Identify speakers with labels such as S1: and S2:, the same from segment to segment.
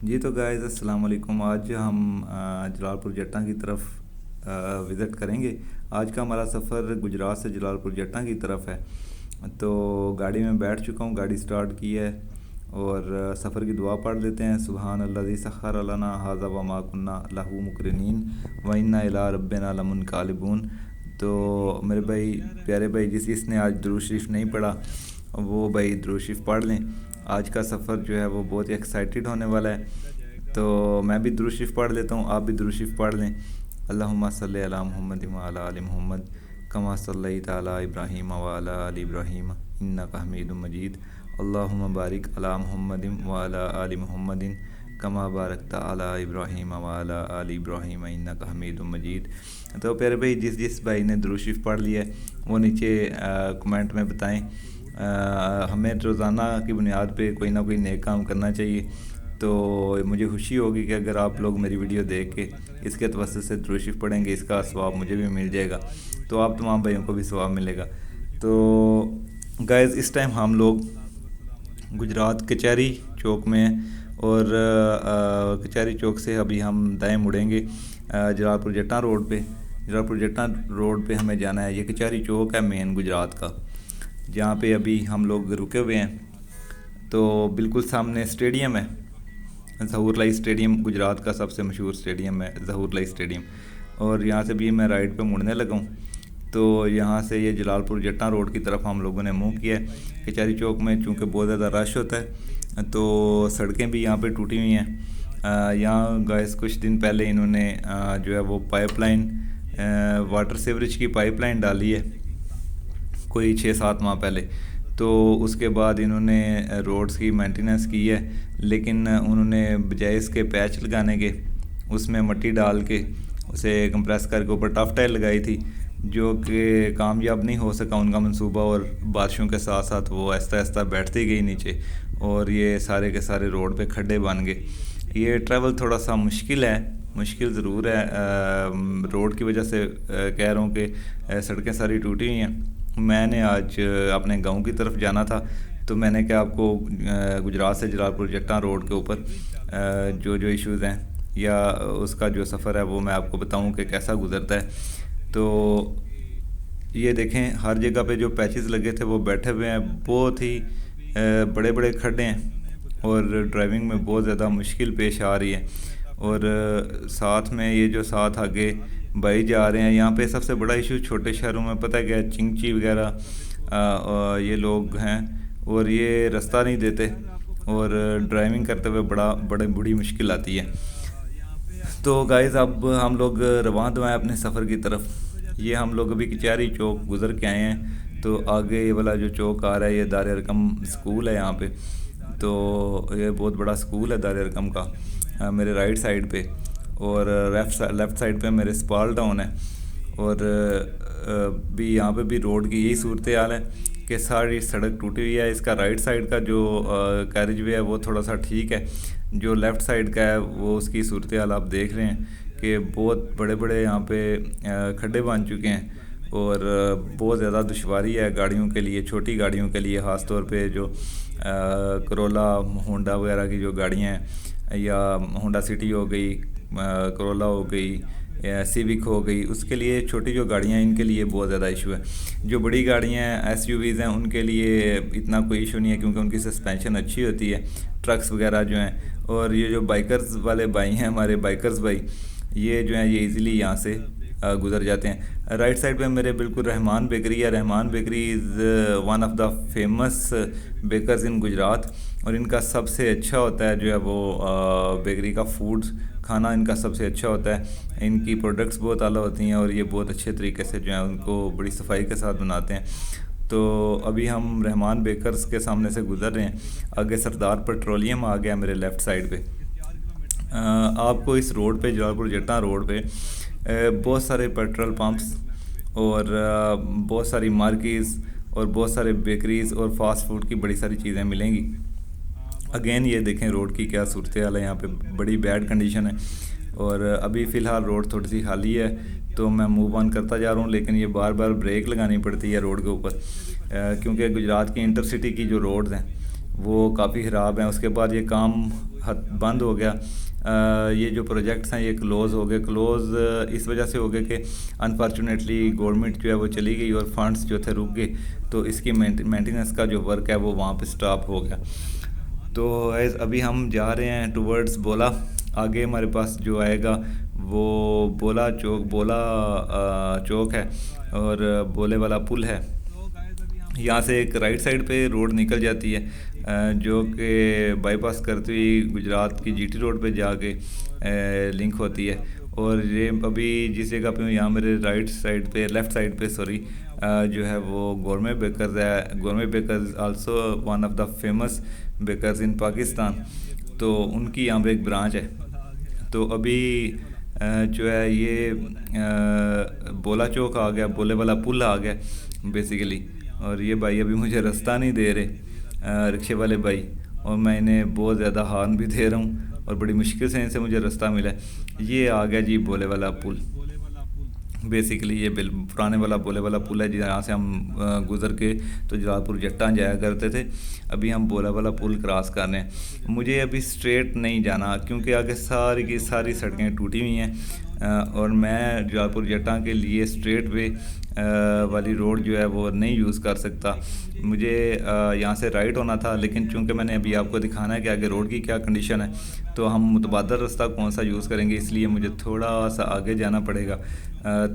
S1: جی تو گائز السلام علیکم۔ آج ہم جلال پور جٹاں کی طرف وزٹ کریں گے۔ آج کا ہمارا سفر گجرات سے جلال پور جٹاں کی طرف ہے۔ تو گاڑی میں بیٹھ چکا ہوں، گاڑی سٹارٹ کی ہے اور سفر کی دعا پڑھ لیتے ہیں۔ سبحان الذی سخر لنا ھذا وما کنا لہ مقرنین وانا الی ربنا لمنقلبون۔ تو میرے بھائی، پیارے بھائی، جس نے آج درود شریف نہیں پڑھا وہ بھائی درود شریف پڑھ لیں۔ آج کا سفر جو ہے وہ بہت ہی ایکسائٹڈ ہونے والا ہے۔ تو میں بھی درود شریف پڑھ لیتا ہوں، آپ بھی درود شریف پڑھ لیں۔ اللہم صلی علی محمد وعلی آل محمد کما صلیت علی ابراہیم وعلی آل ابراہیم انک حمید مجید۔ اللہم بارک علی محمد وعلی آل محمد کما بارکت علی ابراہیم وعلی آل ابراہیم انک حمید مجید۔ تو پیارے بھائی، جس بھائی نے درود شریف پڑھ لیا ہے وہ نیچے کمنٹ میں بتائیں۔ ہمیں روزانہ کی بنیاد پہ کوئی نہ کوئی نیک کام کرنا چاہیے، تو مجھے خوشی ہوگی کہ اگر آپ لوگ میری ویڈیو دیکھ کے اس کے توسط سے درود شریف پڑھیں گے، اس کا ثواب مجھے بھی مل جائے گا، تو آپ تمام بھائیوں کو بھی ثواب ملے گا۔ تو گائز، اس ٹائم ہم لوگ گجرات کچہری چوک میں ہیں اور کچہری چوک سے ابھی ہم دائیں مڑیں گے جلال پور جٹاں روڈ پہ۔ جلال پور جٹاں روڈ پہ ہمیں جانا ہے۔ یہ کچہری چوک ہے مین گجرات کا، جہاں پہ ابھی ہم لوگ رکے ہوئے ہیں۔ تو بالکل سامنے اسٹیڈیم ہے، ظہور لائی اسٹیڈیم، گجرات کا سب سے مشہور اسٹیڈیم ہے ظہور لائی اسٹیڈیم، اور یہاں سے بھی میں رائٹ پہ مڑنے لگا ہوں۔ تو یہاں سے یہ جلال پور جٹاں روڈ کی طرف ہم لوگوں نے منہ کیا ہے۔ کچہری چوک میں چونکہ بہت زیادہ رش ہوتا ہے تو سڑکیں بھی یہاں پہ ٹوٹی ہوئی ہیں۔ یہاں گائز کچھ دن پہلے انہوں نے جو ہے وہ پائپ لائن، واٹر سیوریج کی پائپ لائن ڈالی ہے، کوئی 6-7 ماہ پہلے۔ تو اس کے بعد انہوں نے روڈز کی مینٹیننس کی ہے، لیکن انہوں نے بجائے اس کے پیچ لگانے کے اس میں مٹی ڈال کے اسے کمپریس کر کے اوپر ٹف ٹائل لگائی تھی، جو کہ کامیاب نہیں ہو سکا ان کا منصوبہ، اور بارشوں کے ساتھ ساتھ وہ آہستہ آہستہ بیٹھتی گئی نیچے، اور یہ سارے کے سارے روڈ پہ کھڈے بن گئے۔ یہ ٹریول تھوڑا سا مشکل ہے، مشکل ضرور ہے، روڈ کی وجہ سے کہہ رہا ہوں کہ سڑکیں ساری ٹوٹی ہوئی ہیں۔ میں نے آج اپنے گاؤں کی طرف جانا تھا، تو میں نے کہا آپ کو گجرات سے جلال پور جٹاں روڈ کے اوپر جو ایشوز ہیں یا اس کا جو سفر ہے وہ میں آپ کو بتاؤں کہ کیسا گزرتا ہے۔ تو یہ دیکھیں، ہر جگہ پہ جو پیچز لگے تھے وہ بیٹھے ہوئے ہیں، بہت ہی بڑے بڑے کھڈے ہیں اور ڈرائیونگ میں بہت زیادہ مشکل پیش آ رہی ہے۔ اور ساتھ میں یہ جو ساتھ آگے بھائی جا رہے ہیں، یہاں پہ سب سے بڑا ایشو چھوٹے شہروں میں پتہ کیا ہے، چنگچی وغیرہ یہ لوگ ہیں اور یہ رستہ نہیں دیتے، اور ڈرائیونگ کرتے ہوئے بڑی مشکل آتی ہے۔ تو گائز، اب ہم لوگ رواں ہوئے ہیں اپنے سفر کی طرف۔ یہ ہم لوگ ابھی کچہری چوک گزر کے آئے ہیں، تو آگے یہ والا جو چوک آ رہا ہے یہ دار ارقم سکول ہے یہاں پہ۔ تو یہ بہت بڑا سکول ہے دار ارقم کا میرے رائٹ سائڈ پہ، اور لیفٹ سائڈ پہ میرے سپال ٹاؤن ہے۔ اور بھی یہاں پہ بھی روڈ کی یہی صورتحال ہے کہ ساری سڑک ٹوٹی ہوئی ہے۔ اس کا رائٹ سائڈ کا جو کیریج وے ہے وہ تھوڑا سا ٹھیک ہے، جو لیفٹ سائڈ کا ہے وہ اس کی صورتحال آپ دیکھ رہے ہیں کہ بہت بڑے بڑے یہاں پہ کھڈے بن چکے ہیں، اور بہت زیادہ دشواری ہے گاڑیوں کے لیے، چھوٹی گاڑیوں کے لیے، خاص طور پہ جو کرولا ہونڈا وغیرہ کی جو گاڑیاں ہیں، یا ہونڈا سٹی ہو گئی، کرولا ہو گئی، سیوک ہو گئی، اس کے لیے چھوٹی جو گاڑیاں ہیں ان کے لیے بہت زیادہ ایشو ہے۔ جو بڑی گاڑیاں ہیں، ایس یو ویز ہیں، ان کے لیے اتنا کوئی ایشو نہیں ہے کیونکہ ان کی سسپینشن اچھی ہوتی ہے، ٹرکس وغیرہ جو ہیں۔ اور یہ جو بائکرز والے بھائی ہیں، ہمارے بائکرز بھائی، یہ جو ہیں یہ ایزیلی یہاں سے گزر جاتے ہیں۔ رائٹ سائڈ پہ میرے بالکل رحمان بیکری ہے۔ Rahman bakery is one of the famous bakers in Gujarat, اور ان کا سب سے اچھا ہوتا ہے جو ہے وہ بیکری کا فوڈز، کھانا ان کا سب سے اچھا ہوتا ہے۔ ان کی پروڈکٹس بہت اعلیٰ ہوتی ہیں، اور یہ بہت اچھے طریقے سے جو ہے ان کو بڑی صفائی کے ساتھ بناتے ہیں۔ تو ابھی ہم رحمان بیکرز کے سامنے سے گزر رہے ہیں، آگے سردار پیٹرولیم آ گیا میرے لیفٹ سائڈ پہ۔ آپ کو اس روڈ پہ، جلال پور جٹاں روڈ پہ، بہت سارے پیٹرول پمپس اور بہت ساری مارکیز اور بہت سارے بیکریز اور فاسٹ فوڈ کی بڑی ساری چیزیں ملیں گی۔ اگین یہ دیکھیں روڈ کی کیا صورتحال ہے، یہاں پہ بڑی بیڈ کنڈیشن ہے، اور ابھی فی الحال روڈ تھوڑی سی خالی ہے تو میں موو آن کرتا جا رہا ہوں، لیکن یہ بار بار بریک لگانی پڑتی ہے روڈ کے اوپر، کیونکہ گجرات کی انٹر سٹی کی جو روڈز ہیں وہ کافی خراب ہیں۔ اس کے بعد یہ کام بند ہو گیا. یہ جو پروجیکٹس ہیں یہ کلوز ہو گئے. کلوز اس وجہ سے ہو گئے کہ انفارچونیٹلی گورنمنٹ جو ہے وہ چلی گئی اور فنڈس جو تھے رک گئے, تو اس کی مینٹیننس کا جو ورک ہے وہ وہاں پہ سٹاپ ہو گیا. تو ابھی ہم جا رہے ہیں ٹورڈز بولا. آگے ہمارے پاس جو آئے گا وہ بولا چوک ہے اور بولے والا پل ہے. یہاں سے ایک رائٹ سائڈ پہ روڈ نکل جاتی ہے جو کہ بائی پاس کرتی ہوئی گجرات کی جی ٹی روڈ پہ جا کے لنک ہوتی ہے. اور یہ ابھی جس جگہ پہ یہاں میرے رائٹ سائڈ پہ لیفٹ سائڈ پہ جو ہے وہ گورمے بیکرز ہے. Gourmet bakers also one of the famous bakers in Pakistan. تو ان کی یہاں پہ ایک برانچ ہے. تو ابھی جو ہے یہ بولا چوک آ گیا, بولے والا پل آ گیا بیسیکلی. اور یہ بھائی ابھی مجھے رستہ نہیں دے رہے, رکشے والے بھائی, اور میں انہیں بہت زیادہ ہارن بھی دے رہا ہوں اور بڑی مشکل سے ان سے مجھے رستہ ملا ہے. یہ آ گیا جی بولے والا پل. بیسیکلی یہ پرانے والا بولے والا پل ہے جہاں سے ہم گزر کے تو جلال پور جٹاں جایا کرتے تھے. ابھی ہم بولا والا پل کراس کر رہے ہیں. مجھے ابھی اسٹریٹ نہیں جانا کیونکہ آگے ساری کی ساری سڑکیں ٹوٹی ہوئی ہیں اور میں جلال پور جٹاں کے لیے اسٹریٹ وے والی روڈ جو ہے وہ نہیں یوز کر سکتا. مجھے یہاں سے رائٹ ہونا تھا, لیکن چونکہ میں نے ابھی آپ کو دکھانا ہے کہ آگے روڈ کی کیا کنڈیشن ہے تو ہم متبادل رستہ کون سا یوز کریں گے, اس لیے مجھے تھوڑا سا آگے جانا پڑے گا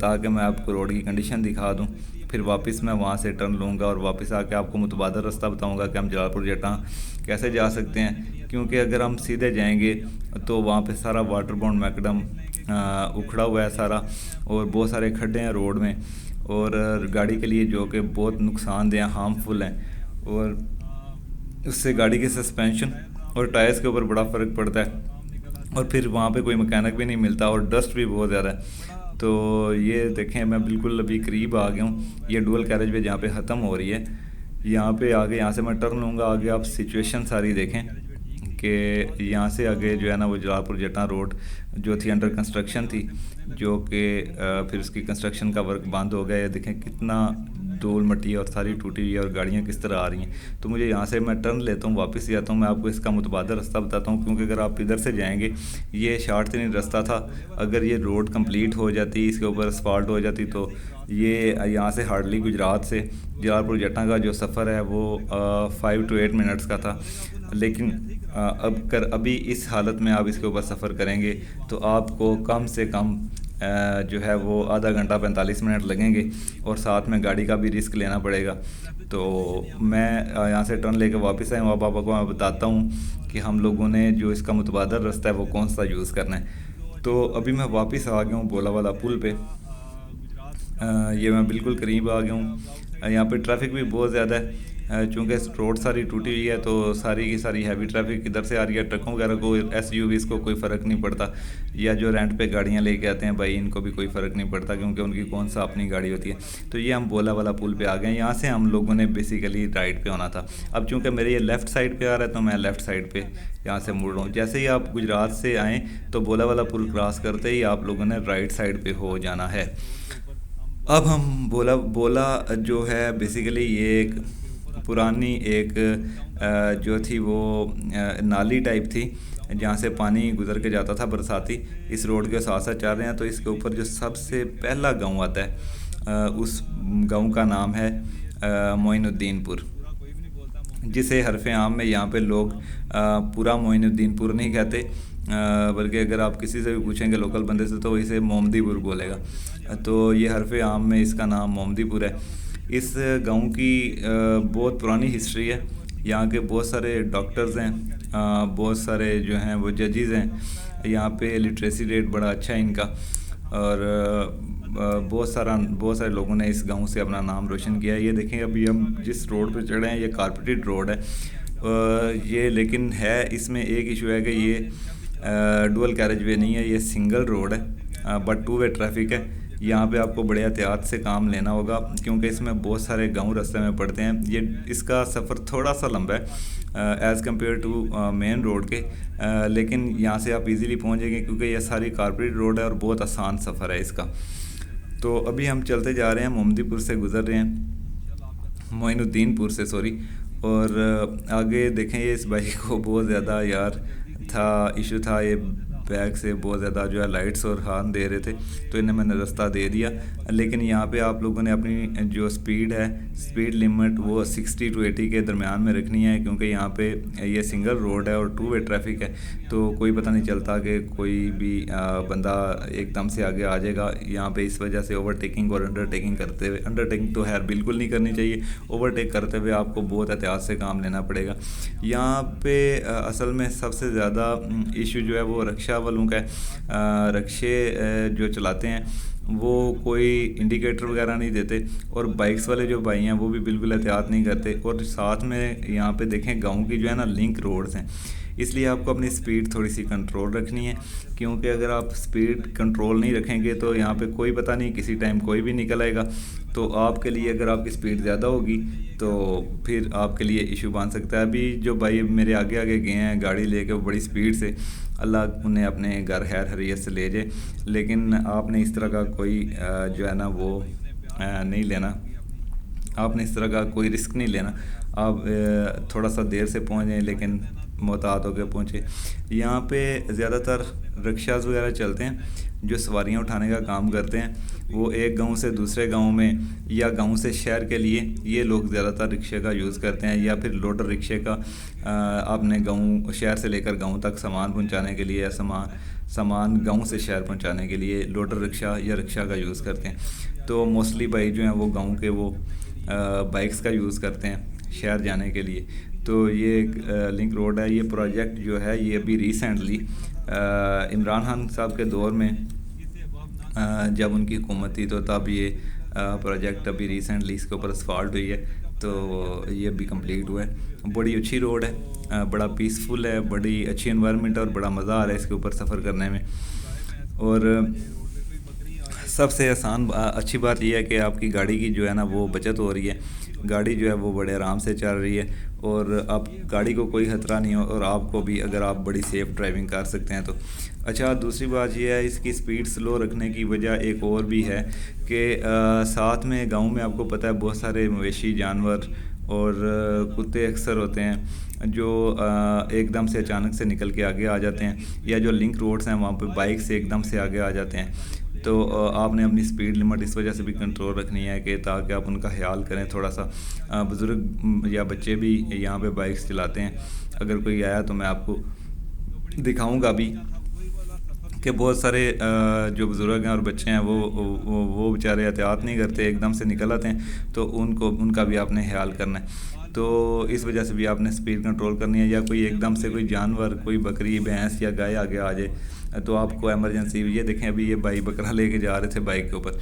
S1: تاکہ میں آپ کو روڈ کی کنڈیشن دکھا دوں. پھر واپس میں وہاں سے ٹرن لوں گا اور واپس آ کے آپ کو متبادل رستہ بتاؤں گا کہ ہم جلال پور جٹاں کیسے جا سکتے ہیں. کیونکہ اگر ہم سیدھے جائیں گے تو وہاں پہ سارا واٹر باؤنڈ میکڈم اکھڑا ہوا ہے سارا, اور بہت سارے کھڈے ہیں روڈ میں اور گاڑی کے لیے جو کہ بہت نقصان دہ ہارمفل ہیں, اور اس سے گاڑی کی سسپینشن اور ٹائرز کے اوپر بڑا فرق پڑتا ہے. اور پھر وہاں پہ کوئی مکینک بھی نہیں ملتا اور ڈسٹ بھی بہت زیادہ ہے. تو یہ دیکھیں میں بالکل ابھی قریب آ گیا ہوں. یہ ڈول کیریج وے جہاں پہ ختم ہو رہی ہے, یہاں پہ آگے یہاں سے میں ٹرن لوں گا. آگے آپ سچویشن ساری دیکھیں کہ یہاں سے آگے جو ہے نا وہ جلال پور جٹاں روڈ جو تھی انڈر کنسٹرکشن تھی, جو کہ پھر اس کی کنسٹرکشن کا ورک بند ہو گیا. یہ دیکھیں کتنا دھول مٹی اور ساری ٹوٹی ہوئی ہے اور گاڑیاں کس طرح آ رہی ہیں. تو مجھے یہاں سے میں ٹرن لیتا ہوں, واپس جاتا ہوں. میں آپ کو اس کا متبادل رستہ بتاتا ہوں کیونکہ اگر آپ ادھر سے جائیں گے, یہ شارٹ ترین رستہ تھا. اگر یہ روڈ کمپلیٹ ہو جاتی, اس کے اوپر اسفالٹ ہو جاتی, تو یہ یہاں سے ہارڈلی گجرات سے جلال پور جٹاں کا جو سفر ہے وہ 5 to 8 منٹس کا تھا. لیکن ابھی اس حالت میں آپ اس کے اوپر سفر کریں گے تو آپ کو کم سے کم جو ہے وہ آدھا گھنٹہ 45 منٹ لگیں گے اور ساتھ میں گاڑی کا بھی رسک لینا پڑے گا. تو میں یہاں سے ٹرن لے کے واپس آیا ہوں. اب آپ کو میں بتاتا ہوں کہ ہم لوگوں نے جو اس کا متبادل رستہ ہے وہ کون سا یوز کرنا ہے. تو ابھی میں واپس آ گیا ہوں بولا والا پل پہ. یہ میں بالکل قریب آ گیا ہوں. یہاں پہ ٹریفک بھی بہت زیادہ ہے چونکہ روڈ ساری ٹوٹی ہوئی ہے, تو ساری کی ساری ہیوی ٹریفک ادھر سے آ رہی ہے. ٹرکوں وغیرہ کو, ایس یو ویز کو کوئی فرق نہیں پڑتا, یا جو رینٹ پہ گاڑیاں لے کے آتے ہیں بھائی ان کو بھی کوئی فرق نہیں پڑتا کیونکہ ان کی کون سا اپنی گاڑی ہوتی ہے. تو یہ ہم بولا والا پل پہ آ گئے ہیں. یہاں سے ہم لوگوں نے بیسیکلی رائٹ پہ ہونا تھا. اب چونکہ میرے یہ لیفٹ سائڈ پہ آ رہا ہے تو میں لیفٹ سائڈ پہ یہاں سے مڑ رہا ہوں. جیسے ہی آپ گجرات سے آئیں تو بولا والا پل کراس کرتے ہی آپ لوگوں نے رائٹ سائڈ پہ ہو جانا ہے. اب ہم بولا جو ہے بیسیکلی یہ ایک پرانی ایک جو تھی وہ نالی ٹائپ تھی جہاں سے پانی گزر کے جاتا تھا برساتی. اس روڈ کے ساتھ ساتھ چل رہے ہیں تو اس کے اوپر جو سب سے پہلا گاؤں آتا ہے اس گاؤں کا نام ہے معین الدین پور, جسے حرف عام میں یہاں پہ لوگ پورا معین الدین پور نہیں کہتے بلکہ اگر آپ کسی سے بھی پوچھیں گے لوکل بندے سے تو وہ اسے محمدی پور بولے گا. تو یہ حرف عام میں اس کا نام محمدی پور ہے. اس گاؤں کی بہت پرانی ہسٹری ہے. یہاں کے بہت سارے ڈاکٹرز ہیں, بہت سارے جو ہیں وہ ججز ہیں. یہاں پہ لٹریسی ریٹ بڑا اچھا ہے ان کا, اور بہت سارے لوگوں نے اس گاؤں سے اپنا نام روشن کیا ہے. یہ دیکھیں ابھی ہم جس روڈ پہ چڑھے ہیں یہ کارپیٹڈ روڈ ہے یہ, لیکن ہے اس میں ایک ایشو ہے کہ یہ ڈول کیریج وے نہیں ہے, یہ سنگل روڈ ہے بٹ 2 وے ٹریفک ہے. یہاں پہ آپ کو بڑے احتیاط سے کام لینا ہوگا کیونکہ اس میں بہت سارے گاؤں راستے میں پڑتے ہیں. اس کا سفر تھوڑا سا لمبا ہے as compare to main road کے, لیکن یہاں سے آپ ایزیلی پہنچیں گے کیونکہ یہ ساری کارپوریٹ روڈ ہے اور بہت آسان سفر ہے اس کا. تو ابھی ہم چلتے جا رہے ہیں, محمدی پور سے گزر رہے ہیں, معین الدین پور سے سوری. اور آگے دیکھیں یہ اس بھائی کو بہت زیادہ یار تھا ایشو تھا، یہ بیک سے بہت زیادہ جو ہے لائٹس اور ہارن دے رہے تھے، تو انہیں میں نے رستہ دے دیا۔ لیکن یہاں پہ آپ لوگوں نے اپنی جو سپیڈ ہے، سپیڈ لمٹ وہ 60 to 80 کے درمیان میں رکھنی ہے، کیونکہ یہاں پہ یہ سنگل روڈ ہے اور 2 وے ٹریفک ہے، تو کوئی پتہ نہیں چلتا کہ کوئی بھی بندہ ایک دم سے آگے آ جائے گا یہاں پہ۔ اس وجہ سے اوورٹیکنگ اور انڈرٹیکنگ کرتے ہوئے، انڈرٹیکنگ تو خیر بالکل نہیں کرنی چاہیے، اوورٹیک کرتے ہوئے آپ کو بہت احتیاط سے کام لینا پڑے گا۔ یہاں پہ اصل میں سب سے زیادہ ایشو جو ہے وہ رکشہ والوں کا ہے۔ رکشے جو چلاتے ہیں وہ کوئی انڈیکیٹر وغیرہ نہیں دیتے، اور بائکس والے جو بھائی ہیں وہ بھی بالکل احتیاط نہیں کرتے، اور ساتھ میں یہاں پہ دیکھیں گاؤں کی جو ہے نا لنک روڈز ہیں، اس لیے آپ کو اپنی سپیڈ تھوڑی سی کنٹرول رکھنی ہے، کیونکہ اگر آپ سپیڈ کنٹرول نہیں رکھیں گے تو یہاں پہ کوئی پتہ نہیں کسی ٹائم کوئی بھی نکل آئے گا، تو آپ کے لیے اگر آپ کی سپیڈ زیادہ ہوگی تو پھر آپ کے لیے ایشو بن سکتا ہے۔ ابھی جو بھائی میرے آگے آگے گئے ہیں گاڑی لے کے بڑی سپیڈ سے، اللہ انہیں اپنے گھر خیر خیریت سے لے جائے، لیکن آپ نے اس طرح کا کوئی جو ہے نا وہ نہیں لینا، آپ نے اس طرح کا کوئی رسک نہیں لینا، آپ تھوڑا سا دیر سے پہنچ جائیں لیکن محتاط ہو کے پہنچے۔ یہاں پہ زیادہ تر رکشاز وغیرہ چلتے ہیں جو سواریاں اٹھانے کا کام کرتے ہیں، وہ ایک گاؤں سے دوسرے گاؤں میں یا گاؤں سے شہر کے لیے یہ لوگ زیادہ تر رکشے کا یوز کرتے ہیں، یا پھر لوڈر رکشے کا اپنے گاؤں شہر سے لے کر گاؤں تک سامان پہنچانے کے لیے، یا سامان گاؤں سے شہر پہنچانے کے لیے لوڈر رکشہ یا رکشہ کا یوز کرتے ہیں۔ تو موسٹلی بھائی جو ہیں وہ گاؤں کے وہ بائکس کا یوز کرتے ہیں شہر جانے کے لیے۔ تو یہ ایک لنک روڈ ہے۔ یہ پروجیکٹ جو ہے یہ ابھی ریسنٹلی عمران خان صاحب کے دور میں جب ان کی حکومت تھی تو تب یہ پروجیکٹ ابھی ریسنٹلی اس کے اوپر اسفالٹ ہوئی ہے، تو یہ ابھی کمپلیٹ ہوا ہے۔ بڑی اچھی روڈ ہے، بڑا پیسفل ہے، بڑی اچھی انوائرمنٹ ہے، اور بڑا مزہ آ رہا ہے اس کے اوپر سفر کرنے میں۔ اور سب سے آسان اچھی بات یہ ہے کہ آپ کی گاڑی کی جو ہے نا وہ بچت ہو رہی ہے، گاڑی جو ہے وہ بڑے آرام سے چل رہی ہے، اور اب گاڑی کو کوئی خطرہ نہیں ہو، اور آپ کو بھی اگر آپ بڑی سیف ڈرائیونگ کر سکتے ہیں تو اچھا۔ دوسری بات یہ ہے اس کی سپیڈ سلو رکھنے کی وجہ ایک اور بھی ہے کہ ساتھ میں گاؤں میں آپ کو پتہ ہے بہت سارے مویشی جانور اور کتے اکثر ہوتے ہیں جو ایک دم سے اچانک سے نکل کے آگے آ جاتے ہیں، یا جو لنک روڈز ہیں وہاں پہ بائک سے ایک دم سے آگے آ جاتے ہیں، تو آپ نے اپنی سپیڈ لمٹ اس وجہ سے بھی کنٹرول رکھنی ہے کہ تاکہ آپ ان کا خیال کریں تھوڑا سا۔ بزرگ یا بچے بھی یہاں پہ بائکس چلاتے ہیں، اگر کوئی آیا تو میں آپ کو دکھاؤں گا بھی کہ بہت سارے جو بزرگ ہیں اور بچے ہیں وہ بیچارے احتیاط نہیں کرتے، ایک دم سے نکل آتے ہیں، تو ان کا بھی آپ نے خیال کرنا ہے، تو اس وجہ سے بھی آپ نے سپیڈ کنٹرول کرنی ہے۔ یا کوئی ایک دم سے کوئی جانور، کوئی بکری بھینس یا گائے آگے آ جائے تو آپ کو ایمرجنسی، یہ دیکھیں ابھی یہ بھائی بکرا لے کے جا رہے تھے بائک کے اوپر،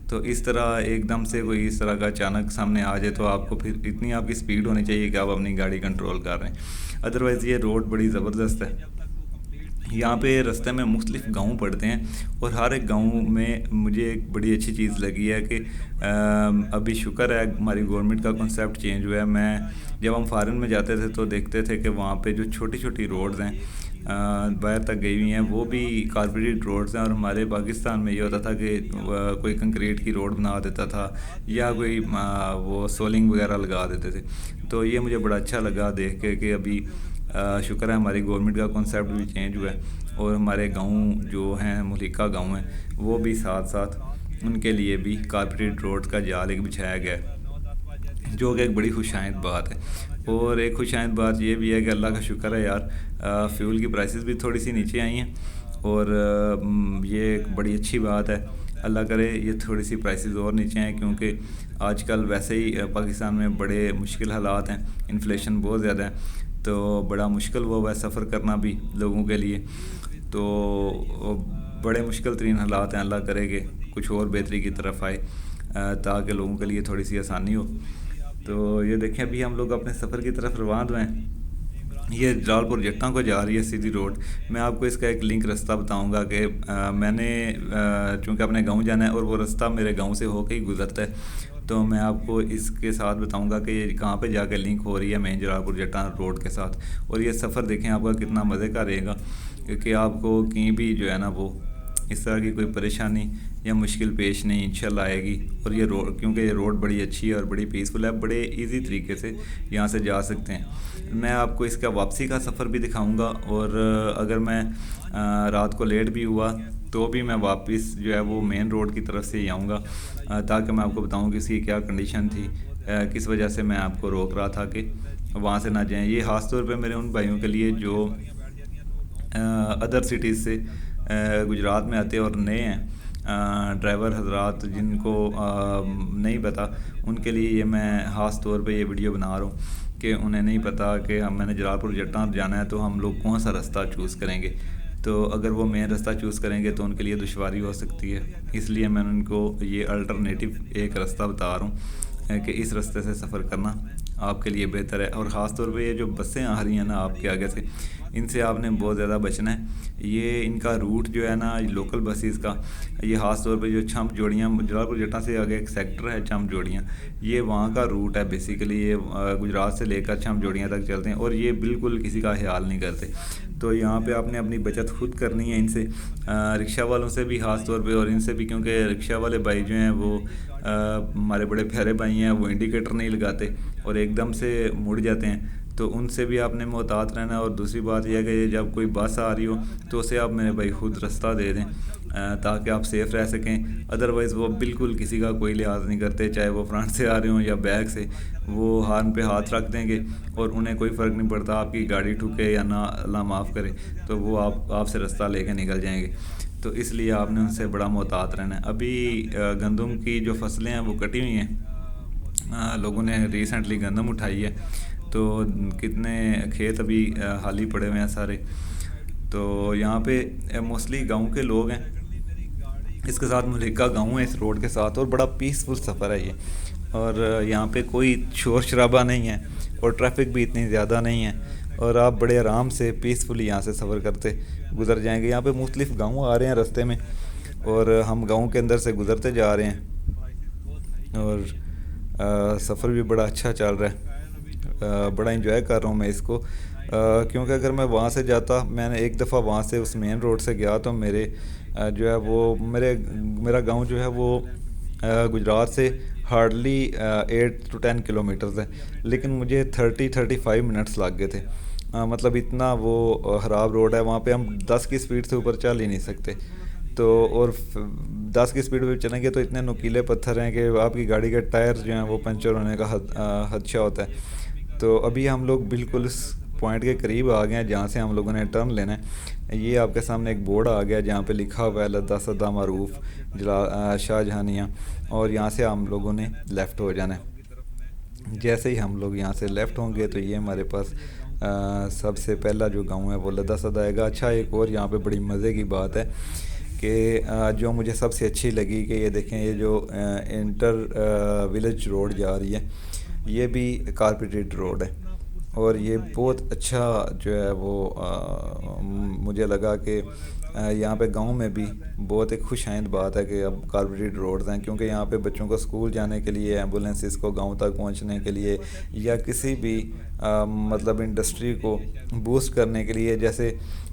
S1: تو اس طرح ایک دم سے کوئی اس طرح کا اچانک سامنے آ جائے تو آپ کو پھر اتنی آپ کی سپیڈ ہونی چاہیے کہ آپ اپنی گاڑی کنٹرول کر رہے ہیں۔ ادروائز یہ روڈ بڑی زبردست ہے۔ یہاں پہ رستے میں مختلف گاؤں پڑتے ہیں، اور ہر ایک گاؤں میں مجھے ایک بڑی اچھی چیز لگی ہے کہ ابھی شکر ہے ہماری گورنمنٹ کا کنسیپٹ چینج ہوا ہے۔ میں جب ہم فارن میں جاتے تھے تو دیکھتے تھے کہ وہاں پہ جو چھوٹی چھوٹی روڈز ہیں باہر تک گئی ہوئی ہیں وہ بھی کارپوریٹ روڈز ہیں، اور ہمارے پاکستان میں یہ ہوتا تھا کہ کوئی کنکریٹ کی روڈ بنا دیتا تھا یا کوئی وہ سولنگ وغیرہ لگا دیتے تھے، تو یہ مجھے بڑا اچھا لگا دیکھ کے کہ ابھی شکر ہے ہماری گورنمنٹ کا کنسیپٹ بھی چینج ہوا ہے، اور ہمارے گاؤں جو ہیں ملکہ گاؤں ہیں وہ بھی ساتھ ساتھ ان کے لیے بھی کارپوریٹ روڈ کا جال ایک بچھایا گیا ہے، جو کہ ایک بڑی خوش آئند بات ہے۔ اور ایک خوش آئند بات یہ بھی ہے کہ اللہ کا شکر ہے یار فیول کی پرائسز بھی تھوڑی سی نیچے آئی ہیں، اور یہ ایک بڑی اچھی بات ہے۔ اللہ کرے یہ تھوڑی سی پرائسز اور نیچے ہیں، کیونکہ آج کل ویسے ہی پاکستان میں بڑے مشکل حالات ہیں، انفلیشن بہت زیادہ ہے، تو بڑا مشکل ہوا ہے سفر کرنا بھی لوگوں کے لیے، تو بڑے مشکل ترین حالات ہیں۔ اللہ کرے کہ کچھ اور بہتری کی طرف آئے تاکہ لوگوں کے لیے تھوڑی سی آسانی ہو۔ تو یہ دیکھیں ابھی ہم لوگ اپنے سفر کی طرف روان ہیں، یہ جلال پور جٹاں کو جا رہی ہے سیدھی روڈ۔ میں آپ کو اس کا ایک لنک رستہ بتاؤں گا کہ میں نے چونکہ اپنے گاؤں جانا ہے اور وہ رستہ میرے گاؤں سے ہو کے ہی گزرتا ہے، تو میں آپ کو اس کے ساتھ بتاؤں گا کہ یہ کہاں پہ جا کے لنک ہو رہی ہے مین جلال پور جٹاں روڈ کے ساتھ، اور یہ سفر دیکھیں آپ کا کتنا مزے کا رہے گا، کیونکہ آپ کو کہیں بھی جو ہے نا وہ اس طرح کی کوئی پریشانی یا مشکل پیش نہیں انشاءاللہ آئے گی. اور یہ روڈ، کیونکہ یہ روڈ بڑی اچھی ہے اور بڑی پیسفل ہے، بڑے ایزی طریقے سے یہاں سے جا سکتے ہیں. میں آپ کو اس کا واپسی کا سفر بھی دکھاؤں گا، اور اگر میں رات کو لیٹ بھی ہوا تو بھی میں واپس جو ہے وہ مین روڈ کی طرف سے ہی آؤں گا، تاکہ میں آپ کو بتاؤں کہ اس کی کیا کنڈیشن تھی، کس وجہ سے میں آپ کو روک رہا تھا کہ وہاں سے نہ جائیں. یہ خاص طور پہ میرے ان بھائیوں کے لیے جو ادر سٹیز سے گجرات میں آتے اور نئے ہیں، ڈرائیور حضرات جن کو نہیں پتہ، ان کے لیے یہ میں خاص طور پہ یہ ویڈیو بنا رہا ہوں کہ انہیں نہیں پتہ کہ میں نے جلال پور جٹاں جانا ہے تو ہم لوگ کون سا رستہ چوز کریں گے. تو اگر وہ مین رستہ چوز کریں گے تو ان کے لیے دشواری ہو سکتی ہے. اس لیے میں ان کو یہ الٹرنیٹیو ایک رستہ بتا رہا ہوں کہ اس رستے سے سفر کرنا آپ کے لیے بہتر ہے. اور خاص طور پہ یہ جو بسیں آ رہی ہیں نا آپ کے آگے سے، ان سے آپ نے بہت زیادہ بچنا ہے. یہ ان کا روٹ جو ہے نا لوکل بسیز کا، یہ خاص طور پہ جو چھمپ جوڑیاں، جلال پور جٹاں سے آگے ایک سیکٹر ہے چھمپ جوڑیاں، یہ وہاں کا روٹ ہے. بیسیکلی یہ گجرات سے لے کر چھمپ جوڑیاں تک چلتے ہیں، اور یہ بالکل کسی کا خیال نہیں کرتے. تو یہاں پہ آپ نے اپنی بچت خود کرنی ہے. ان سے رکشہ والوں سے بھی خاص طور پہ، اور ان سے بھی، کیونکہ رکشہ والے بھائی جو ہیں وہ ہمارے بڑے پیارے بھائی ہیں، وہ انڈیکیٹر نہیں لگاتے اور ایک دم سے مڑ جاتے ہیں. تو ان سے بھی آپ نے محتاط رہنا ہے. اور دوسری بات یہ ہے کہ جب کوئی بس آ رہی ہو تو اسے آپ میرے بھائی خود رستہ دے دیں تاکہ آپ سیف رہ سکیں. ادروائز وہ بالکل کسی کا کوئی لحاظ نہیں کرتے، چاہے وہ فرنٹ سے آ رہے ہوں یا بیک سے، وہ ہارن پہ ہاتھ رکھ دیں گے اور انہیں کوئی فرق نہیں پڑتا آپ کی گاڑی ٹھکے یا نہ، اللہ معاف کرے، تو وہ آپ سے رستہ لے کے نکل جائیں گے. تو اس لیے آپ نے ان سے بڑا محتاط رہنا ہے. ابھی گندم کی جو فصلیں ہیں وہ کٹی ہوئی ہیں، لوگوں نے ریسنٹلی گندم اٹھائی ہے، تو کتنے کھیت ابھی خالی پڑے ہوئے ہیں سارے. تو یہاں پہ موسٹلی گاؤں کے لوگ ہیں، اس کے ساتھ ملیکا گاؤں ہے اس روڈ کے ساتھ، اور بڑا پیسفل سفر ہے یہ. اور یہاں پہ کوئی شور شرابہ نہیں ہے اور ٹریفک بھی اتنی زیادہ نہیں ہے، اور آپ بڑے آرام سے پیسفلی یہاں سے سفر کرتے گزر جائیں گے. یہاں پہ مختلف گاؤں آ رہے ہیں رستے میں، اور ہم گاؤں کے اندر سے گزرتے جا رہے ہیں، اور سفر بھی بڑا اچھا چل رہا ہے. بڑا انجوائے کر رہا ہوں میں اس کو، کیونکہ اگر میں وہاں سے جاتا، میں نے ایک دفعہ وہاں سے اس مین روڈ سے گیا تو میرے جو ہے وہ میرا گاؤں جو ہے وہ گجرات سے ہارڈلی 8 to 10 کلومیٹرز ہے، لیکن مجھے 35 منٹس لگ گئے تھے. مطلب اتنا وہ خراب روڈ ہے، وہاں پہ ہم 10 کی سپیڈ سے اوپر چل ہی نہیں سکتے. تو اور 10 کی سپیڈ پہ چلیں گے تو اتنے نوکیلے پتھر ہیں کہ آپ کی گاڑی کے ٹائر جو ہیں وہ پنچر ہونے کا خدشہ ہوتا ہے. تو ابھی ہم لوگ بالکل اس پوائنٹ کے قریب آ گئے ہیں جہاں سے ہم لوگوں نے ٹرن لینا ہے. یہ آپ کے سامنے ایک بورڈ آ گیا جہاں پہ لکھا ہوا ہے لدہ صدہ معروف شاہ جہانیہ، اور یہاں سے ہم لوگوں نے لیفٹ ہو جانا ہے. جیسے ہی ہم لوگ یہاں سے لیفٹ ہوں گے تو یہ ہمارے پاس سب سے پہلا جو گاؤں ہے وہ لدہ صدہ آئے گا. اچھا، ایک اور یہاں پہ بڑی مزے کی بات ہے کہ جو مجھے سب سے اچھی لگی کہ یہ دیکھیں، یہ جو انٹر ولیج روڈ جا رہی ہے یہ بھی کارپیٹڈ روڈ ہے، اور یہ بہت اچھا جو ہے وہ مجھے لگا کہ یہاں پہ گاؤں میں بھی بہت ایک خوش آئند بات ہے کہ اب کارپیٹڈ روڈز ہیں، کیونکہ یہاں پہ بچوں کو اسکول جانے کے لیے، ایمبولینسز کو گاؤں تک پہنچنے کے لیے، یا کسی بھی مطلب انڈسٹری کو بوسٹ کرنے کے لیے، جیسے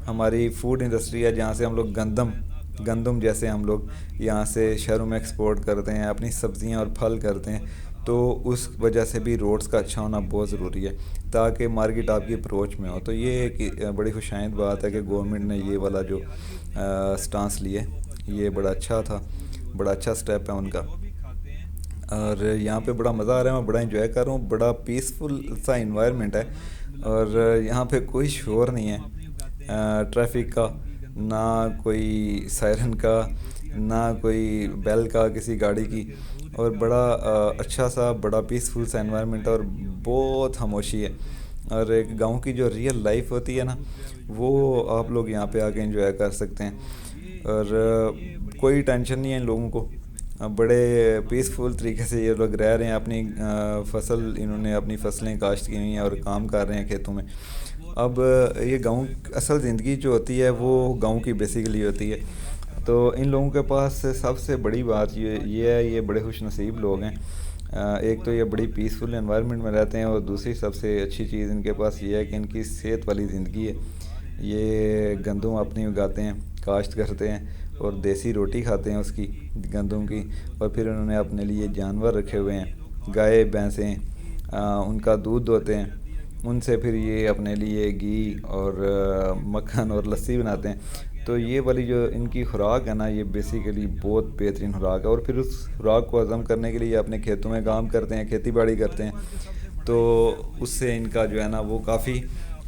S1: ہماری فوڈ انڈسٹری ہے جہاں سے ہم لوگ گندم جیسے ہم لوگ یہاں سے شہروں میں ایکسپورٹ کرتے ہیں، اپنی سبزیاں اور پھل کرتے ہیں، تو اس وجہ سے بھی روڈز کا اچھا ہونا بہت ضروری ہے تاکہ مارکیٹ آپ کی اپروچ میں ہو. تو یہ ایک بڑی خوشائند بات ہے کہ گورنمنٹ نے یہ والا جو سٹانس لیے، یہ بڑا اچھا تھا، بڑا اچھا سٹیپ ہے ان کا. اور یہاں پہ بڑا مزہ آ رہا ہے، میں بڑا انجوائے کر رہا ہوں. بڑا پیسفل سا انوائرمنٹ ہے، اور یہاں پہ کوئی شور نہیں ہے ٹریفک کا، نہ کوئی سائرن کا، نہ کوئی بیل کا کسی گاڑی کی، اور بڑا اچھا سا بڑا پیسفل سا انوائرمنٹ ہے، اور بہت خاموشی ہے. اور ایک گاؤں کی جو ریئل لائف ہوتی ہے نا، وہ آپ لوگ یہاں پہ آ کے انجوائے کر سکتے ہیں. اور کوئی ٹینشن نہیں ہے ان لوگوں کو، بڑے پیسفل طریقے سے یہ لوگ رہ رہے ہیں. اپنی انہوں نے اپنی فصلیں کاشت کی ہوئی ہیں اور کام کر رہے ہیں کھیتوں میں. اب یہ گاؤں اصل زندگی جو ہوتی ہے وہ گاؤں کی بیسیکلی ہوتی ہے. تو ان لوگوں کے پاس سب سے بڑی بات یہ ہے، یہ بڑے خوش نصیب لوگ ہیں. ایک تو یہ بڑی پیسفل انوائرمنٹ میں رہتے ہیں، اور دوسری سب سے اچھی چیز ان کے پاس یہ ہے کہ ان کی صحت والی زندگی ہے. یہ گندم اپنی اگاتے ہیں، کاشت کرتے ہیں اور دیسی روٹی کھاتے ہیں اس کی گندم کی، اور پھر انہوں نے اپنے لیے جانور رکھے ہوئے ہیں، گائے بھینسیں، ان کا دودھ دوہتے ہیں، ان سے پھر یہ اپنے لیے گھی اور مکھن اور لسی بناتے ہیں۔ تو یہ والی جو ان کی خوراک ہے نا، یہ بیسیکلی بہت بہترین خوراک ہے، اور پھر اس خوراک کو ہضم کرنے کے لیے اپنے کھیتوں میں کام کرتے ہیں، کھیتی باڑی کرتے ہیں، تو اس سے ان کا جو ہے نا وہ کافی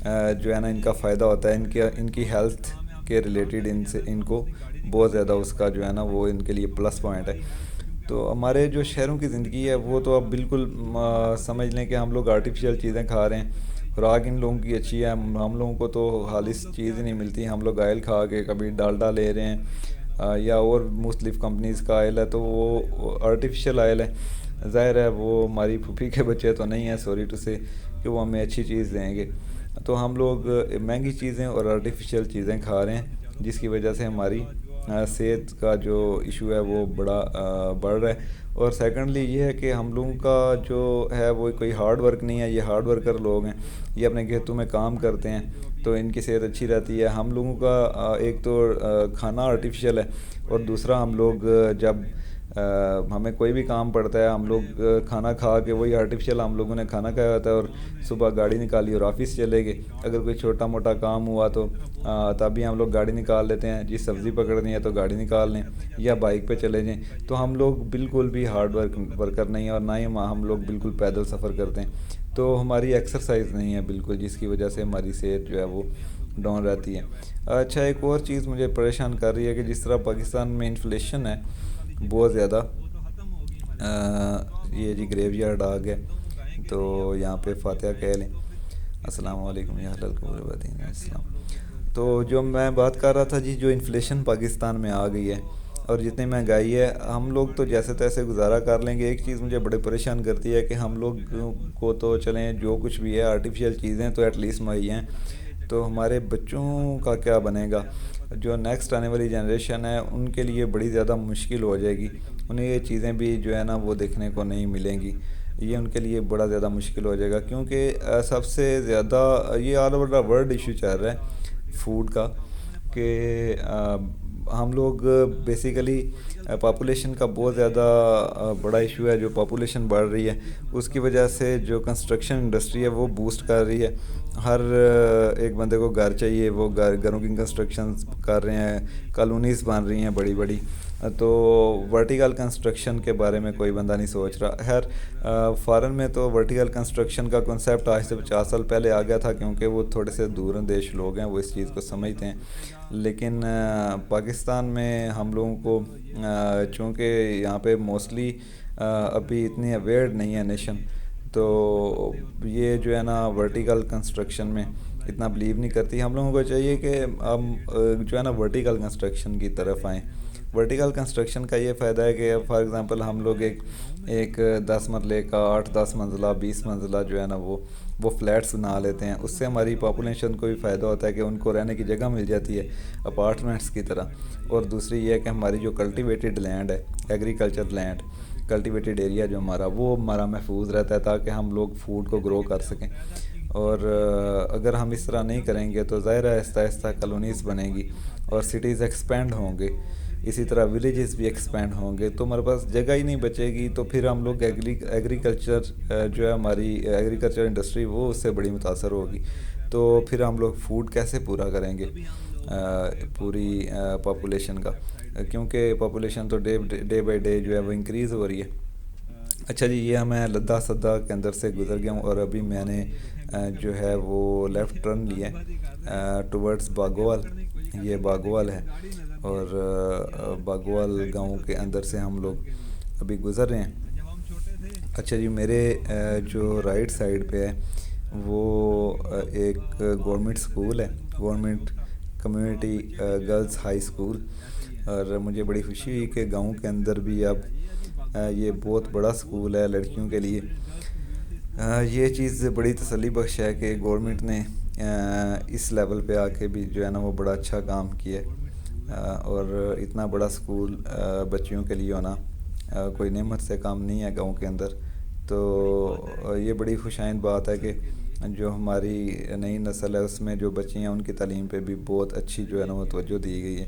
S1: جو ہے نا ان کا فائدہ ہوتا ہے، ان کی ہیلتھ کے ریلیٹڈ ان کو بہت زیادہ اس کا جو ہے نا وہ ان کے لیے پلس پوائنٹ ہے۔ تو ہمارے جو شہروں کی زندگی ہے وہ تو اب بالکل سمجھ لیں کہ ہم لوگ آرٹیفیشیل چیزیں کھا رہے ہیں، خوراک ان لوگوں کی اچھی ہے، ہم لوگوں کو تو خالص چیز ہی نہیں ملتی، ہم لوگ آئل کھا کے کبھی ڈالڈا لے رہے ہیں یا اور مختلف کمپنیز کا آئل ہے، تو وہ آرٹیفیشیل آئل ہے، ظاہر ہے وہ ہماری پھوپھی کے بچے تو نہیں ہیں، سوری ٹو سے، کہ وہ ہمیں اچھی چیز دیں گے، تو ہم لوگ مہنگی چیزیں اور آرٹیفیشیل چیزیں کھا رہے ہیں، جس کی وجہ سے ہماری صحت کا جو ایشو ہے وہ بڑا بڑھ رہا ہے۔ اور سیکنڈلی یہ ہے کہ ہم لوگوں کا جو ہے وہ کوئی ہارڈ ورک نہیں ہے، یہ ہارڈ ورکر لوگ ہیں، یہ اپنے کھیتوں میں کام کرتے ہیں، تو ان کی صحت اچھی رہتی ہے۔ ہم لوگوں کا ایک تو کھانا آرٹیفیشیل ہے، اور دوسرا ہم لوگ جب ہمیں کوئی بھی کام پڑتا ہے، ہم لوگ کھانا کھا کے وہی آرٹیفیشیل ہم لوگوں نے کھانا کھایا ہوتا ہے، اور صبح گاڑی نکالی اور آفس چلے گئے، اگر کوئی چھوٹا موٹا کام ہوا تو تب بھی ہم لوگ گاڑی نکال لیتے ہیں، جی سبزی پکڑنی ہے تو گاڑی نکال لیں یا بائک پہ چلے جائیں، تو ہم لوگ بالکل بھی ہارڈ ورکر نہیں ہیں، اور نہ ہی ہم لوگ بالکل پیدل سفر کرتے ہیں، تو ہماری ایکسرسائز نہیں ہے بالکل، جس کی وجہ سے ہماری صحت جو ہے وہ ڈاؤن رہتی ہے۔ اچھا، ایک اور چیز مجھے پریشان کر رہی ہے کہ جس طرح پاکستان میں انفلیشن ہے بہت زیادہ، یہ جی گریو یارڈ آ گیا، تو یہاں پہ فاتحہ کہہ لیں۔ السلام علیکم یا اہل القبور والدین السلام۔ تو جو میں بات کر رہا تھا جی، جو انفلیشن پاکستان میں آ گئی ہے اور جتنی مہنگائی ہے، ہم لوگ تو جیسے تیسے گزارا کر لیں گے۔ ایک چیز مجھے بڑے پریشان کرتی ہے کہ ہم لوگ کو تو چلیں جو کچھ بھی ہے آرٹیفیشیل چیزیں تو ایٹ لیسٹ مہیا ہیں، تو ہمارے بچوں کا کیا بنے گا؟ جو نیکسٹ آنے والی جنریشن ہے ان کے لیے بڑی زیادہ مشکل ہو جائے گی، انہیں یہ چیزیں بھی جو ہے نا وہ دیکھنے کو نہیں ملیں گی، یہ ان کے لیے بڑا زیادہ مشکل ہو جائے گا، کیونکہ سب سے زیادہ یہ all over the world issue چل رہا ہے فوڈ کا، کہ ہم لوگ بیسیکلی پاپولیشن کا بہت زیادہ بڑا ایشو ہے، جو پاپولیشن بڑھ رہی ہے اس کی وجہ سے جو کنسٹرکشن انڈسٹری ہے وہ بوسٹ کر رہی ہے، ہر ایک بندے کو گھر چاہیے، وہ گھروں کی کنسٹرکشن کر رہے ہیں، کالونیز بن رہی ہیں بڑی بڑی، تو ورٹیکل کنسٹرکشن کے بارے میں کوئی بندہ نہیں سوچ رہا۔ خیر فارن میں تو ورٹیکل کنسٹرکشن کا کنسیپٹ آج سے 50 سال پہلے آ گیا تھا، کیونکہ وہ تھوڑے سے دور اندیش لوگ ہیں، وہ اس چیز کو سمجھتے ہیں، لیکن پاکستان میں ہم لوگوں کو چونکہ یہاں پہ موسٹلی ابھی اتنی اویئر نہیں ہے نیشن، تو یہ جو ہے نا ورٹیکل کنسٹرکشن میں اتنا بلیو نہیں کرتی۔ ہم لوگوں کو چاہیے کہ ہم جو ہے نا ورٹیکل کنسٹرکشن کی طرف آئیں۔ ورٹیکل کنسٹرکشن کا یہ فائدہ ہے کہ فار ایگزامپل ہم لوگ ایک 10 مرلے کا 8-10 منزلہ 20 منزلہ جو ہے نا وہ فلیٹس بنا لیتے ہیں، اس سے ہماری پاپولیشن کو بھی فائدہ ہوتا ہے کہ ان کو رہنے کی جگہ مل جاتی ہے اپارٹمنٹس کی طرح، اور دوسری یہ ہے کہ ہماری جو کلٹیویٹڈ لینڈ ہے، ایگریکلچر لینڈ، کلٹیویٹڈ ایریا جو وہ ہمارا محفوظ رہتا ہے، تاکہ ہم لوگ فوڈ کو گرو کر سکیں، اور اگر ہم اس طرح نہیں کریں گے تو ظاہر ہے آہستہ آہستہ کالونیز بنے گی اور سٹیز ایکسپینڈ ہوں گے، اسی طرح ولیجز بھی ایکسپینڈ ہوں گے، تو ہمارے پاس جگہ ہی نہیں بچے گی، تو پھر ہم لوگ ایگریکلچر جو ہے ہماری ایگریکلچر انڈسٹری وہ اس سے بڑی متاثر ہوگی، تو پھر ہم لوگ فوڈ کیسے پورا کریں گے پوری پاپولیشن کا، کیونکہ پاپولیشن تو ڈے بائی ڈے جو ہے وہ انکریز ہو رہی ہے۔ اچھا جی، یہ میں لدہ سدہ کے اندر سے گزر گیا ہوں، اور ابھی میں نے جو ہے وہ لیفٹ ٹرن لیا ہے ٹورڈز باگوال، یہ باگوال ہے، اور باگوال گاؤں کے اندر سے ہم لوگ ابھی گزر رہے ہیں۔ اچھا جی، میرے جو رائٹ سائڈ پہ ہے وہ ایک گورنمنٹ سکول ہے، government community girls high school, اور مجھے بڑی خوشی ہوئی کہ گاؤں کے اندر بھی اب یہ بہت بڑا سکول ہے لڑکیوں کے لیے۔ یہ چیز بڑی تسلی بخش ہے کہ گورنمنٹ نے اس لیول پہ آ کے بھی جو ہے نا وہ بڑا اچھا کام کیا ہے، اور اتنا بڑا سکول بچیوں کے لیے ہونا کوئی نعمت سے کم نہیں ہے گاؤں کے اندر، تو یہ بڑی خوش آئند بات ہے کہ جو ہماری نئی نسل ہے اس میں جو بچی ہیں ان کی تعلیم پہ بھی بہت اچھی جو ہے نا وہ توجہ دی گئی ہے.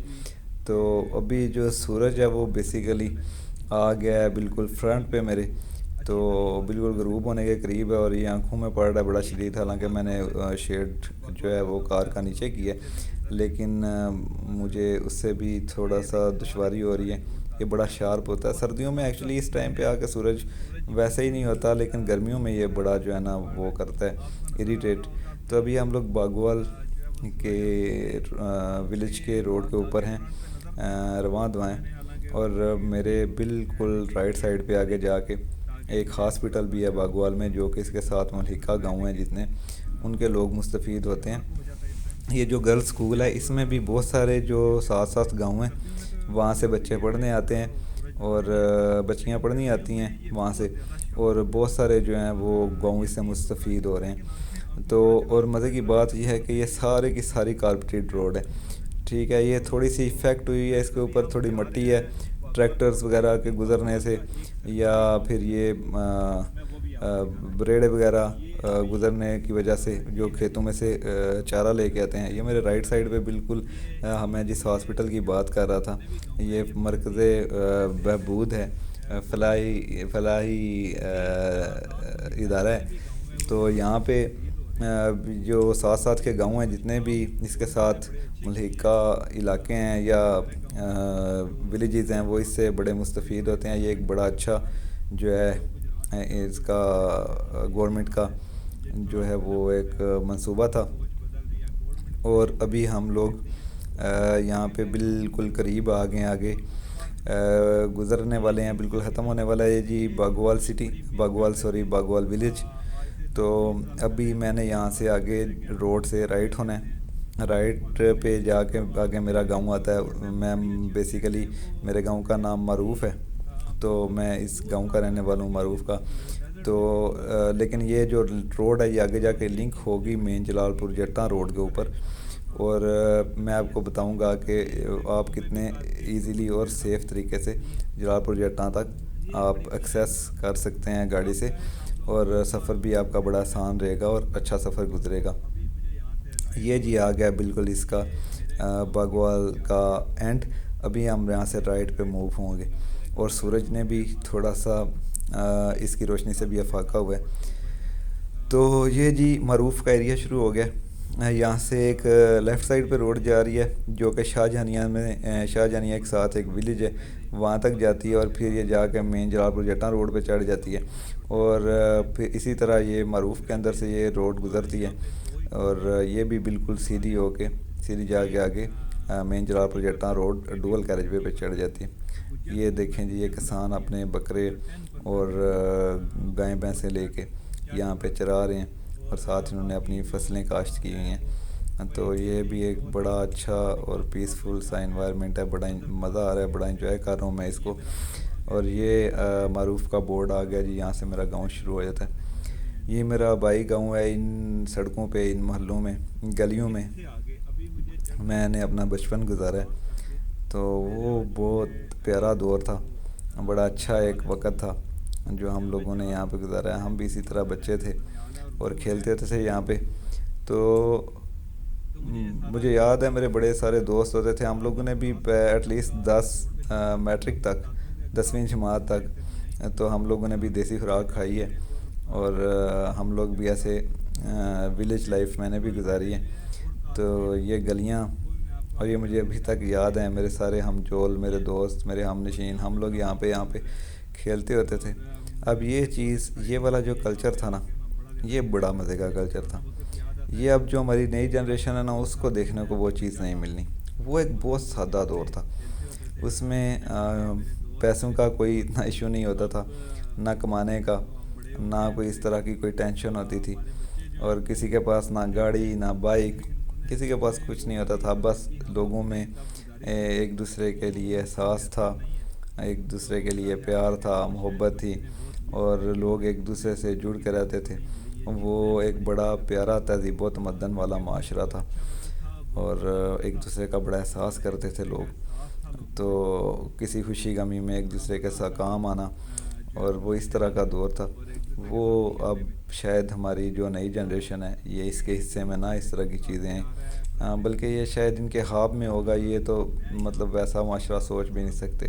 S1: تو ابھی جو سورج ہے وہ بیسیکلی آ گیا ہے بالکل فرنٹ پہ میرے، تو بالکل غروب ہونے کے قریب ہے اور یہ آنکھوں میں پڑ رہا ہے بڑا شدید. حالانکہ میں نے شیڈ جو ہے وہ کار کا نیچے کیا ہے، لیکن مجھے اس سے بھی تھوڑا سا دشواری ہو رہی ہے. یہ بڑا شارپ ہوتا ہے سردیوں میں ایکچولی اس ٹائم پہ آ کے سورج ویسے ہی نہیں ہوتا، لیکن گرمیوں میں یہ بڑا جو ہے نا وہ کرتا ہے اریٹیٹ. تو ابھی ہم لوگ باگوال کے ولیج کے روڈ کے اوپر ہیں، رواں دوائیں، اور میرے بالکل رائٹ سائڈ پہ آگے جا کے ایک ہاسپٹل بھی ہے باگوال میں، جو کہ اس کے ساتھ ملحقہ گاؤں ہیں جتنے ان کے لوگ مستفید ہوتے ہیں. یہ جو گرلز اسکول ہے اس میں بھی بہت سارے جو ساتھ ساتھ گاؤں ہیں وہاں سے بچے پڑھنے آتے ہیں اور بچیاں پڑھنی آتی ہیں وہاں سے، اور بہت سارے جو ہیں وہ گاؤں اس سے مستفید ہو رہے ہیں. تو اور مزے کی بات یہ ہے کہ یہ سارے کی ساری کارپیٹڈ روڈ ہے. ٹھیک ہے، یہ تھوڑی سی افیکٹ ہوئی ہے، اس کے اوپر تھوڑی مٹی ہے ٹریکٹرز وغیرہ کے گزرنے سے، یا پھر یہ بریڑے وغیرہ گزرنے کی وجہ سے جو کھیتوں میں سے چارہ لے کے آتے ہیں. یہ میرے رائٹ سائڈ پہ بالکل میں جس ہاسپٹل کی بات کر رہا تھا یہ مرکز بہبود ہے، فلاحی ادارہ ہے. تو یہاں پہ جو ساتھ ساتھ کے گاؤں ہیں جتنے بھی اس کے ساتھ ملحقہ علاقے ہیں یا ولیجز ہیں وہ اس سے بڑے مستفید ہوتے ہیں. یہ ایک بڑا اچھا جو ہے اس کا گورنمنٹ کا جو ہے وہ ایک منصوبہ تھا. اور ابھی ہم لوگ یہاں پہ بالکل قریب آگے گزرنے والے ہیں، بالکل ختم ہونے والا ہے جی باگوال ولیج. تو ابھی میں نے یہاں سے آگے روڈ سے رائٹ ہونا ہے، رائٹ پہ جا کے آگے میرا گاؤں آتا ہے. میں بیسیکلی میرے گاؤں کا نام معروف ہے، تو میں اس گاؤں کا رہنے والا ہوں معروف کا. تو لیکن یہ جو روڈ ہے یہ آگے جا کے لنک ہوگی مین جلال پور جٹاں روڈ کے اوپر، اور میں آپ کو بتاؤں گا کہ آپ کتنے ایزیلی اور سیف طریقے سے جلال پور جٹاں تک آپ ایکسیس کر سکتے ہیں گاڑی سے، اور سفر بھی آپ کا بڑا آسان رہے گا اور اچھا سفر گزرے گا. یہ جی آ گیا بالکل اس کا باگوال کا اینڈ. ابھی ہم یہاں سے رائٹ پہ موو ہوں گے اور سورج نے بھی تھوڑا سا اس کی روشنی سے بھی افاقہ ہوا ہے. تو یہ جی معروف کا ایریا شروع ہو گیا. یہاں سے ایک لیفٹ سائڈ پہ روڈ جا رہی ہے جو کہ شاہ جہانیہ کے ساتھ ایک ولیج ہے وہاں تک جاتی ہے، اور پھر یہ جا کے مین جلال پور جٹاں روڈ پہ چڑھ جاتی ہے. اور پھر اسی طرح یہ معروف کے اندر سے یہ روڈ گزرتی ہے اور یہ بھی بالکل سیدھی جا کے آگے مین جلال پور جٹاں روڈ ڈول کیریج وے پہ چڑھ جاتی ہے. یہ دیکھیں جی یہ کسان اپنے بکرے اور گائیں بھینسیں لے کے یہاں پہ چرا رہے ہیں اور ساتھ انہوں نے اپنی فصلیں کاشت کی ہوئی ہیں. تو یہ بھی ایک بڑا اچھا اور پیسفل سا انوائرمنٹ ہے، بڑا مزہ آ رہا ہے، بڑا انجوائے کر رہا ہوں میں اس کو. اور یہ معروف کا بورڈ آ گیا جی، یہاں سے میرا گاؤں شروع ہو جاتا ہے. یہ میرا آبائی گاؤں ہے. ان سڑکوں پہ، ان محلوں میں، گلیوں میں میں نے اپنا بچپن گزارا ہے. تو وہ بہت پیارا دور تھا، بڑا اچھا ایک وقت تھا جو ہم لوگوں نے یہاں پہ گزارا ہے. ہم بھی اسی طرح بچے تھے اور کھیلتے تھے یہاں پہ. تو مجھے یاد ہے میرے بڑے سارے دوست ہوتے تھے. ہم لوگوں نے بھی ایٹ لیسٹ 10 میٹرک تک، 10ویں جماعت تک تو ہم لوگوں نے بھی دیسی خوراک کھائی ہے، اور ہم لوگ بھی ایسے ولیج لائف میں نے بھی گزاری ہے. تو یہ گلیاں اور یہ مجھے ابھی تک یاد ہیں. میرے سارے ہم جول، میرے دوست، میرے ہم نشین، ہم لوگ یہاں پہ کھیلتے ہوتے تھے. اب یہ چیز، یہ والا جو کلچر تھا نا، یہ بڑا مزے کا کلچر تھا. یہ اب جو ہماری نئی جنریشن ہے نا اس کو دیکھنے کو وہ چیز نہیں ملنی. وہ ایک بہت سادہ دور تھا، اس میں پیسوں کا کوئی اتنا ایشو نہیں ہوتا تھا، نہ کمانے کا، نہ کوئی اس طرح کی کوئی ٹینشن ہوتی تھی، اور کسی کے پاس نہ گاڑی نہ بائک، کسی کے پاس کچھ نہیں ہوتا تھا. بس لوگوں میں ایک دوسرے کے لیے احساس تھا، ایک دوسرے کے لیے پیار تھا، محبت تھی، اور لوگ ایک دوسرے سے جڑ کے رہتے تھے. وہ ایک بڑا پیارا تہذیب و تمدن والا معاشرہ تھا، اور ایک دوسرے کا بڑا احساس کرتے تھے لوگ. تو کسی خوشی غمی میں ایک دوسرے کے ساتھ کام آنا، اور وہ اس طرح کا دور تھا. وہ اب شاید ہماری جو نئی جنریشن ہے یہ اس کے حصے میں نہ اس طرح کی چیزیں ہیں. بلکہ یہ شاید ان کے خواب میں ہوگا. یہ تو مطلب ویسا معاشرہ سوچ بھی نہیں سکتے.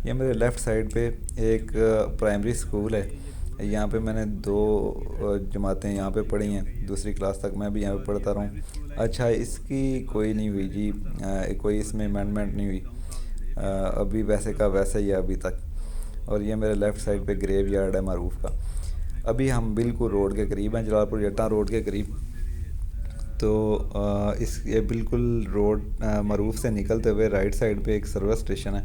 S1: یہ میرے لیفٹ سائڈ پہ ایک پرائمری اسکول ہے. یہاں پہ میں نے 2 جماعتیں یہاں پہ پڑھی ہیں. دوسری کلاس تک میں بھی یہاں پہ پڑھتا رہا ہوں. اچھا اس کی کوئی نہیں ہوئی جی, کوئی اس میں امینڈمنٹ نہیں ہوئی. ابھی ویسے کا ویسا ہی ہے ابھی تک. اور یہ میرے لیفٹ سائڈ پہ گریو یارڈ ہے معروف کا. ابھی ہم بالکل روڈ کے قریب ہیں, جلال پور جٹاں روڈ کے قریب. تو یہ بالکل روڈ معروف سے نکلتے ہوئے رائٹ سائڈ پہ ایک سروس اسٹیشن ہے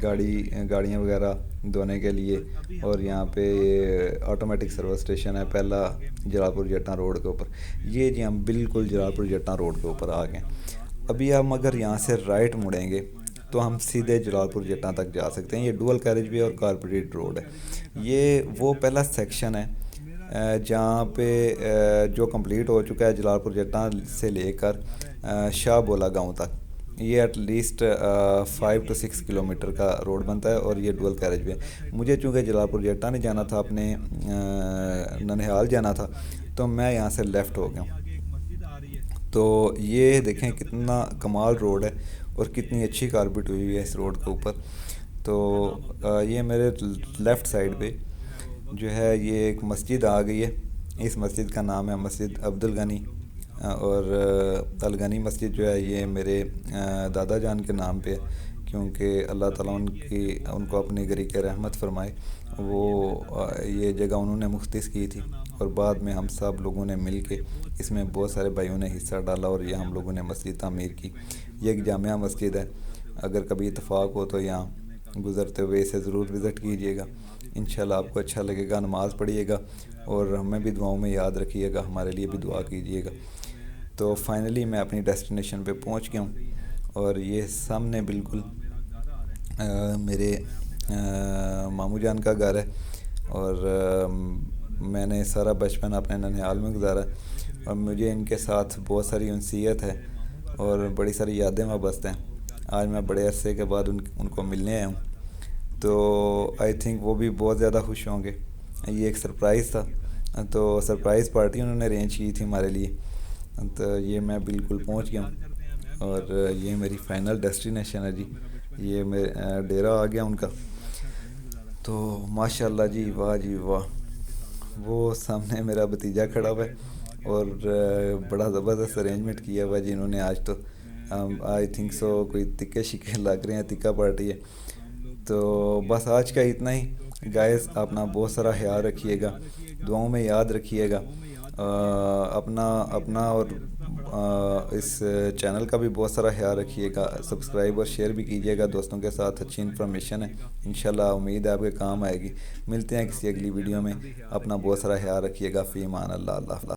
S1: گاڑیاں وغیرہ دھونے کے لیے. اور یہاں پہ آٹومیٹک سروس اسٹیشن ہے پہلا جلال پور جٹاں روڈ کے اوپر. یہ جی ہم بالکل جلال پور جٹاں روڈ کے اوپر آ گئے. ابھی ہم اگر یہاں سے رائٹ مڑیں گے تو ہم سیدھے جلال پور جٹاں تک جا سکتے ہیں. یہ ڈوول کیریج وے اور کارپوریٹ روڈ ہے. یہ وہ پہلا سیکشن ہے جہاں پہ جو کمپلیٹ ہو چکا ہے جلال پور جٹاں سے لے کر شاہ بولا گاؤں تک. یہ ایٹ لیسٹ 5 to 6 کلومیٹر کا روڈ بنتا ہے اور یہ ڈوول کیریج وے. مجھے چونکہ جلال پور جٹاں نہیں جانا تھا, اپنے ننہال جانا تھا, تو میں یہاں سے لیفٹ ہو گیا ہوں. تو یہ دیکھیں کتنا کمال روڈ ہے اور کتنی اچھی کارپیٹ ہوئی ہے اس روڈ کے اوپر. تو یہ میرے لیفٹ سائڈ پہ جو ہے یہ ایک مسجد آ گئی ہے. اس مسجد کا نام ہے مسجد عبد الغنی. اور الغنی مسجد جو ہے یہ میرے دادا جان کے نام پہ ہے, کیونکہ اللہ تعالیٰ ان کو اپنی غریق رحمت فرمائے. وہ یہ جگہ انہوں نے مختص کی تھی اور بعد میں ہم سب لوگوں نے مل کے اس میں بہت سارے بھائیوں نے حصہ ڈالا اور یہ ہم لوگوں نے مسجد تعمیر کی. یہ ایک جامعہ مسجد ہے. اگر کبھی اتفاق ہو تو یہاں گزرتے ہوئے اسے ضرور وزٹ کیجیے گا. انشاءاللہ آپ کو اچھا لگے گا. نماز پڑھیے گا اور ہمیں بھی دعاؤں میں یاد رکھیے گا, ہمارے لیے بھی دعا کیجیے گا. تو فائنلی میں اپنی ڈیسٹینیشن پہ پہنچ گیا ہوں. اور یہ سامنے بالکل میرے ماموں جان کا گھر ہے. اور میں نے سارا بچپن اپنے ننہال میں گزارا اور مجھے ان کے ساتھ بہت ساری انسیت ہے اور بڑی ساری یادیں وابستہ ہیں. آج میں بڑے عرصے کے بعد ان کو ملنے آیا ہوں. تو آئی تھنک وہ بھی بہت زیادہ خوش ہوں گے. یہ ایک سرپرائز تھا, تو سرپرائز پارٹی انہوں نے ارینج کی تھی ہمارے لیے. تو یہ میں بالکل پہنچ گیا ہوں اور یہ میری فائنل ڈیسٹینیشن ہے جی. یہ ڈیرا آ گیا ان کا. تو ماشاء اللہ جی, واہ جی واہ. وہ سامنے میرا بھتیجا کھڑا ہوا ہے اور بڑا زبردست ارینجمنٹ کیا ہوا جی انہوں نے. آج تو آئی تھنک سو کوئی تکے شکے لگ رہے ہیں, تکا پارٹی ہے. تو بس آج کا اتنا ہی گائز. اپنا بہت سارا خیال رکھیے گا, دعاؤں میں یاد رکھیے گا اپنا اور اس چینل کا بھی بہت سارا خیال رکھیے گا. سبسکرائب اور شیئر بھی کیجیے گا دوستوں کے ساتھ. اچھی انفارمیشن ہے, انشاءاللہ امید ہے آپ کے کام آئے گی. ملتے ہیں کسی اگلی ویڈیو میں. اپنا بہت سارا خیال رکھیے گا. فی امان اللہ. اللہ حافظ.